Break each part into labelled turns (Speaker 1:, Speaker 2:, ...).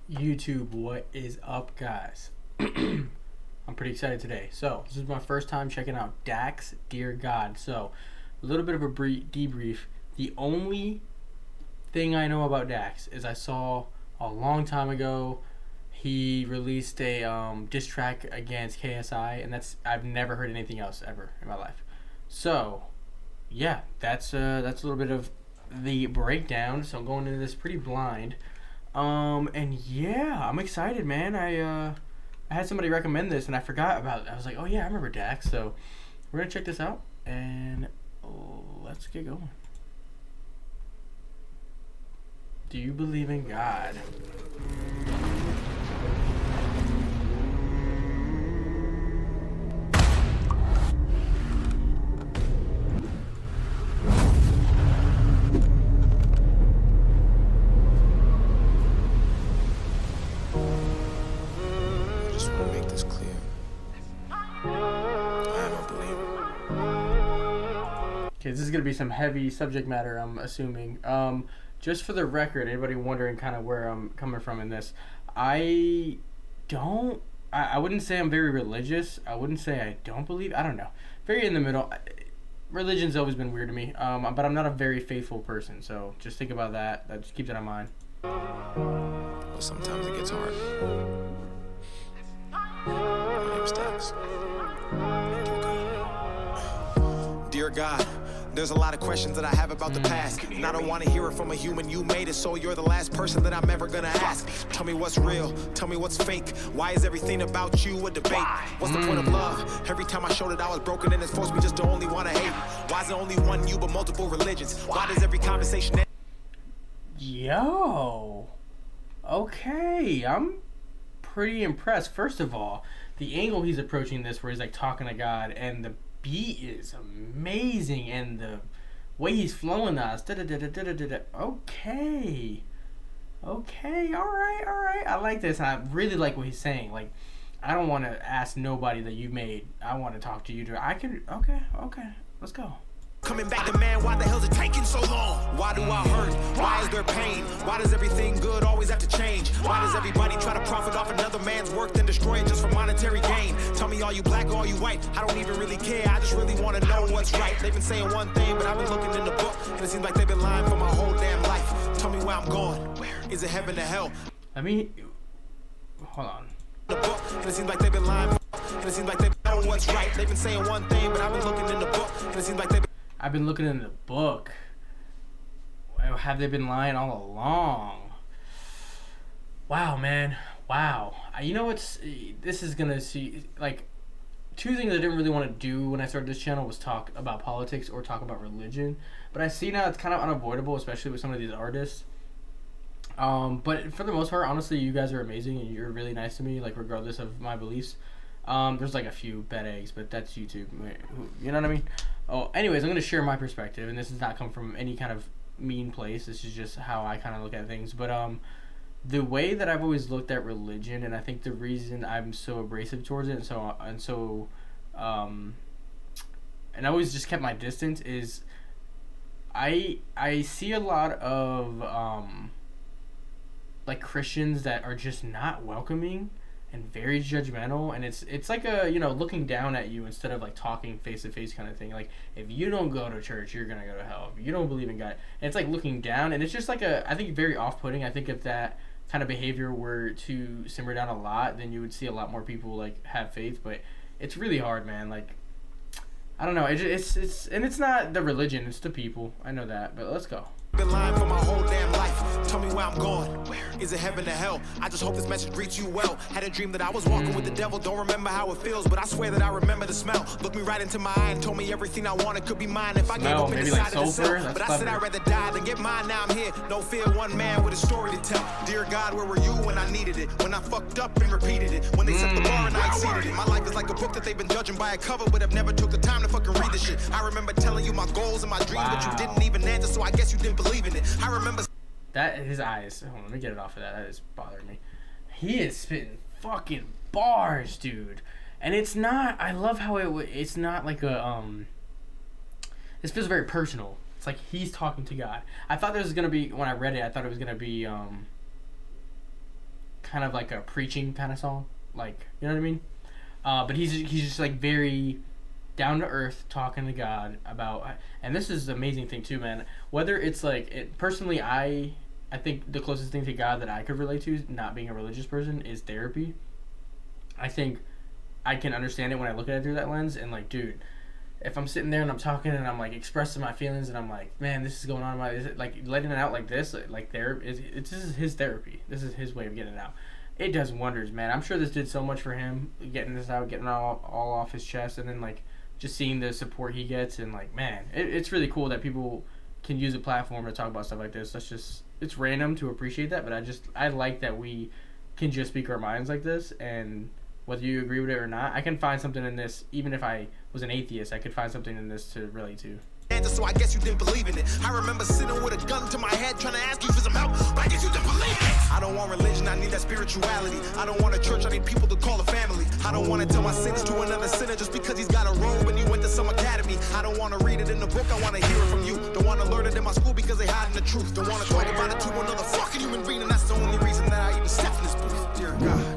Speaker 1: YouTube, what is up, guys? I'm pretty excited today. So, this is my first time checking out Dax, Dear God. So, a little bit of a debrief. The only thing I know about Dax is I saw a long time ago he released a diss track against KSI, and I've never heard anything else ever in my life. So, yeah, that's a little bit of the breakdown. So I'm going into this pretty blind. And yeah, I'm excited, man. I had somebody recommend this and I forgot about it. I was like, oh yeah, I remember Dax. So we're gonna check this out and let's get going. Do you believe in God? Okay, this is going to be some heavy subject matter, I'm assuming. Just for the record, anybody wondering kind of where I'm coming from in this, I wouldn't say I'm very religious. I wouldn't say I don't believe. I don't know. Very in the middle. Religion's always been weird to me, but I'm not a very faithful person, so just think about that. Just keep that in mind.
Speaker 2: Well, sometimes it gets hard. My name's Dax. Dear God, there's a lot of questions that I have about the past, and I don't want to hear it from a human. You made it, so you're the last person that I'm ever gonna ask. Tell me what's real, tell me what's fake. Why is everything about you a debate? What's the point of love? Every time I showed it I was broken, and it's forced me just to only want to hate. Why is it only one you but multiple religions? Why does every conversation end?
Speaker 1: Yo, okay, I'm pretty impressed. First of all, the angle he's approaching this, where he's like talking to God, and the beat is amazing, and the way he's flowing us. Okay, all right. I like this. I really like what he's saying. Like, I don't want to ask nobody that you made. I want to talk to you. Okay. Let's go.
Speaker 2: Coming back to man, why the hell's it taking so long? Why do I hurt? Why is there pain? Why does everything good always have to change? Why does everybody try to profit off another man's work then destroy it just for monetary gain? Tell me, are you black or are you white? I don't even really care, I just really want to know what's right. They've been saying one thing, but I've been looking in the book, and it seems like they've been lying for my whole damn life. Tell me where I'm going. Is it heaven or hell?
Speaker 1: Hold on.
Speaker 2: The book, and it seems like they've been lying, and it seems like they know what's right. They've been saying one thing, but I've been looking in the book, and it seems like
Speaker 1: I've been looking in the book. Have they been lying all along? Wow, man. Wow. You know what's... This is going to see... Like, two things I didn't really want to do when I started this channel was talk about politics or talk about religion. But I see now it's kind of unavoidable, especially with some of these artists. But for the most part, honestly, you guys are amazing and you're really nice to me, like, regardless of my beliefs. There's like a few bad eggs, but that's YouTube. You know what I mean? Oh, anyways, I'm going to share my perspective, and this does not come from any kind of mean place. This is just how I kind of look at things. But the way that I've always looked at religion, and I think the reason I'm so abrasive towards it, and I always just kept my distance, is I see a lot of like Christians that are just not welcoming and very judgmental, and it's like a, you know, looking down at you instead of like talking face to face kind of thing. Like, if you don't go to church, you're gonna go to hell. If you don't believe in God, and it's like looking down, and it's just like I think very off-putting. I think if that kind of behavior were to simmer down a lot, then you would see a lot more people like have faith. But it's really hard, man. Like, I don't know. It's not the religion, it's the people. I know that, but let's go.
Speaker 2: Been lying for my whole damn life. Tell me where I'm going. Is it heaven or hell? I just hope this message reads you well. Had a dream that I was walking with the devil. Don't remember how it feels, but I swear that I remember the smell. Looked me right into my eye and told me everything I wanted could be mine if I gave up and decided to sell. But I said I'd rather die than get mine. Now I'm here. No fear, one man with a story to tell. Dear God, where were you when I needed it? When I fucked up and repeated it. When they set the bar and I exceeded it. My life is like a book that they've been judging by a cover, but I've never took the time to fucking read the shit. I remember telling you my goals and my dreams, but you didn't even answer, so I guess you didn't believe in it. I remember
Speaker 1: that his eyes. Hold on, let me get it off of that. That is bothering me. He is spitting fucking bars, dude. And it's not. I love how it's not like a This feels very personal. It's like he's talking to God. I thought this was gonna be, when I read it, I thought it was gonna be kind kind of like a preaching kind of song, like, you know what I mean? But he's just like very down to earth, talking to God about, and this is the amazing thing too, man. Whether it's like personally, I think the closest thing to God that I could relate to, not being a religious person, is therapy. I think I can understand it when I look at it through that lens, and like, dude, if I'm sitting there and I'm talking and I'm like expressing my feelings and I'm like, man, this is going on in my, is it like letting it out like this, like this is his therapy. This is his way of getting it out. It does wonders, man. I'm sure this did so much for him, getting this out, getting it all off his chest, and then like just seeing the support he gets, and like, man, it's really cool that people can use a platform to talk about stuff like this. It's random to appreciate that, but I like that we can just speak our minds like this, and whether you agree with it or not, I can find something in this. Even if I was an atheist, I could find something in this to relate to.
Speaker 2: So I guess you didn't believe in it. I remember sitting with a gun to my head trying to ask you for some help, but I guess you didn't believe it. I don't want religion, I need that spirituality. I don't want a church, I need people to call a family. I don't want to tell my sins to another sinner just because he's got a robe and he went to some academy. I don't want to read it in the book, I want to hear it from you. Don't want to learn it in my school because they hiding the truth. Don't want to talk about it to another fucking human being, and that's the only reason that I even stepped in this booth. Dear God.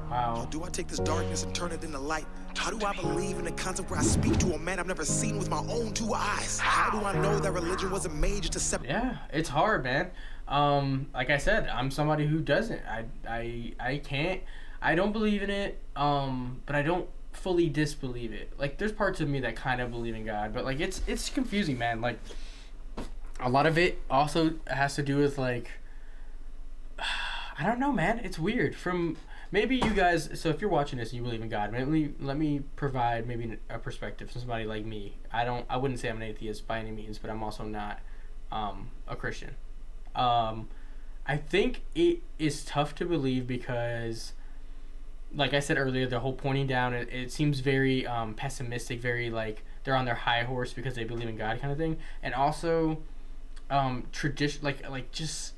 Speaker 1: Wow.
Speaker 2: How do I take this darkness and turn it into light? How do I believe in a concept where I speak to a man I've never seen with my own two eyes? How do I know that religion wasn't made just to separate?
Speaker 1: Yeah, it's hard, man. Like I said, I'm somebody who doesn't. I can't. I don't believe in it. But I don't fully disbelieve it. Like, there's parts of me that kind of believe in God, but like it's confusing, man. Like, a lot of it also has to do with like, I don't know, man. It's weird. From maybe you guys, so if you're watching this and you believe in God, maybe let me provide maybe a perspective from somebody like me. I wouldn't say I'm an atheist by any means, but I'm also not a Christian. I think it is tough to believe because, like I said earlier, the whole pointing down, it seems very pessimistic, very like they're on their high horse because they believe in God kind of thing. And also tradition, like just,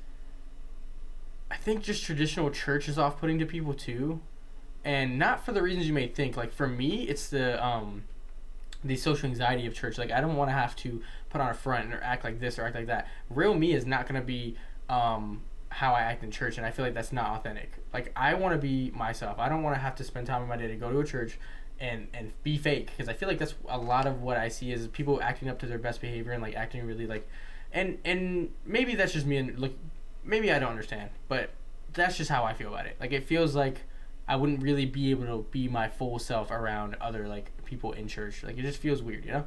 Speaker 1: I think just traditional church is off-putting to people too, and not for the reasons you may think. Like, for me, it's the social anxiety of church. Like, I don't want to have to put on a front or act like this or act like that. Real me is not going to be how I act in church, and I feel like that's not authentic. Like, I want to be myself. I don't want to have to spend time in my day to go to a church and be fake, because I feel like that's a lot of what I see is people acting up to their best behavior and like acting really like, and maybe that's just me, and look, maybe I don't understand, but that's just how I feel about it. Like, it feels like I wouldn't really be able to be my full self around other like people in church. Like, it just feels weird, you know?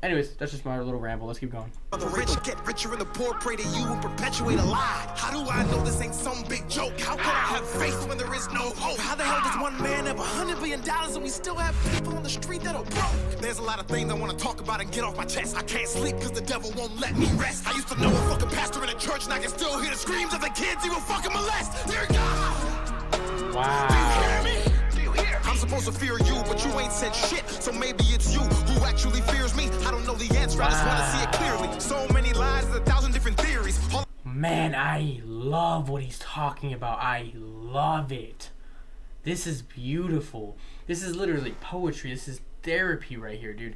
Speaker 1: Anyways, that's just my little ramble. Let's keep going.
Speaker 2: The rich get richer and the poor pray to you and perpetuate a lie. How do I know this ain't some big joke? How can I have faith when there is no hope? How the hell does one man have $100 billion and we still have people on the street that are broke? There's a lot of things I want to talk about and get off my chest. I can't sleep because the devil won't let me rest. I used to know a fucking pastor in a church and I can still hear the screams of the kids he will fucking molest. Dear God!
Speaker 1: Wow.
Speaker 2: Do you hear me? I'm supposed to fear you, but you ain't said shit. So maybe it's you who actually fears me. I don't know the answer, I just want to see it clearly. So many lies, 1,000 different theories.
Speaker 1: Man, I love what he's talking about. I love it. This is beautiful. This is literally poetry. This is therapy right here, dude.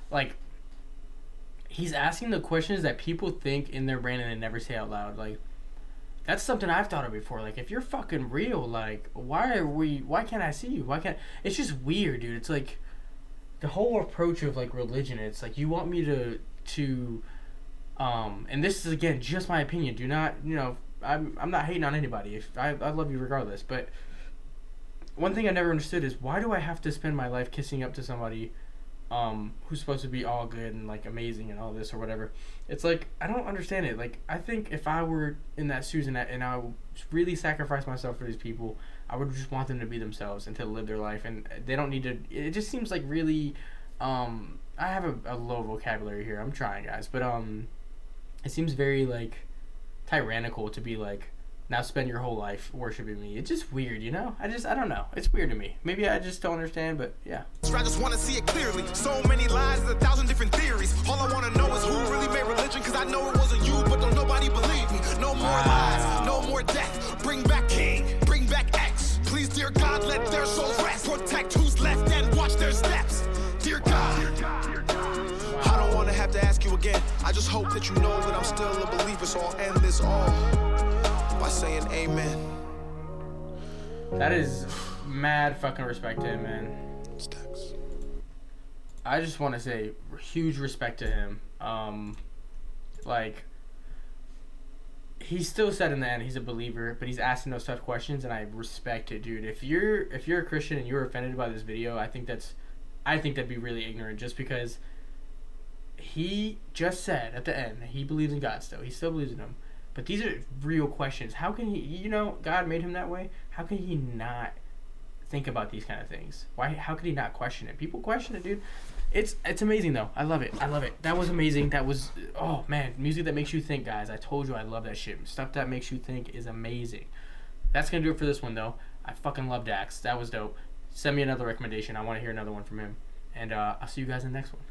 Speaker 1: Like, he's asking the questions that people think in their brain and they never say out loud. Like, that's something I've thought of before. Like, if you're fucking real, like, why can't I see you? It's just weird, dude. It's like the whole approach of like religion. It's like, you want me to and this is, again, just my opinion. Do not, I'm not hating on anybody. If I love you regardless. But one thing I never understood is, why do I have to spend my life kissing up to somebody who's supposed to be all good and like amazing and all this or whatever? It's like, I don't understand it. Like, I think if I were in that shoes and I really sacrifice myself for these people, I would just want them to be themselves and to live their life, and they don't need to. It just seems like really I have a low vocabulary here. I'm trying, guys, but it seems very like tyrannical to be like, now spend your whole life worshiping me. It's just weird, you know? I don't know. It's weird to me. Maybe I just don't understand, but yeah.
Speaker 2: I just want to see it clearly. So many lies, 1,000 different theories. All I want to know is who really made religion, because I know it wasn't you, but don't nobody believe me. No more lies, no more death. Bring back King, bring back X. Please, dear God, let their souls rest. Protect who's left and watch their steps. Dear God. I don't want to have to ask you again. I just hope that you know that I'm still a believer, so I'll end this all by saying amen.
Speaker 1: That is mad fucking respect to him, man.
Speaker 2: Stacks.
Speaker 1: I just want to say huge respect to him. Like, he still said in the end he's a believer, but he's asking those tough questions, and I respect it, dude. If you're a Christian and you're offended by this video, I think that'd be really ignorant, just because he just said at the end he believes in God still. He still believes in him. But these are real questions. How can he, God made him that way. How can he not think about these kind of things? How could he not question it? People question it, dude. It's amazing, though. I love it. That was amazing. That was, oh, man. Music that makes you think, guys. I told you I love that shit. Stuff that makes you think is amazing. That's going to do it for this one, though. I fucking love Dax. That was dope. Send me another recommendation. I want to hear another one from him. And I'll see you guys in the next one.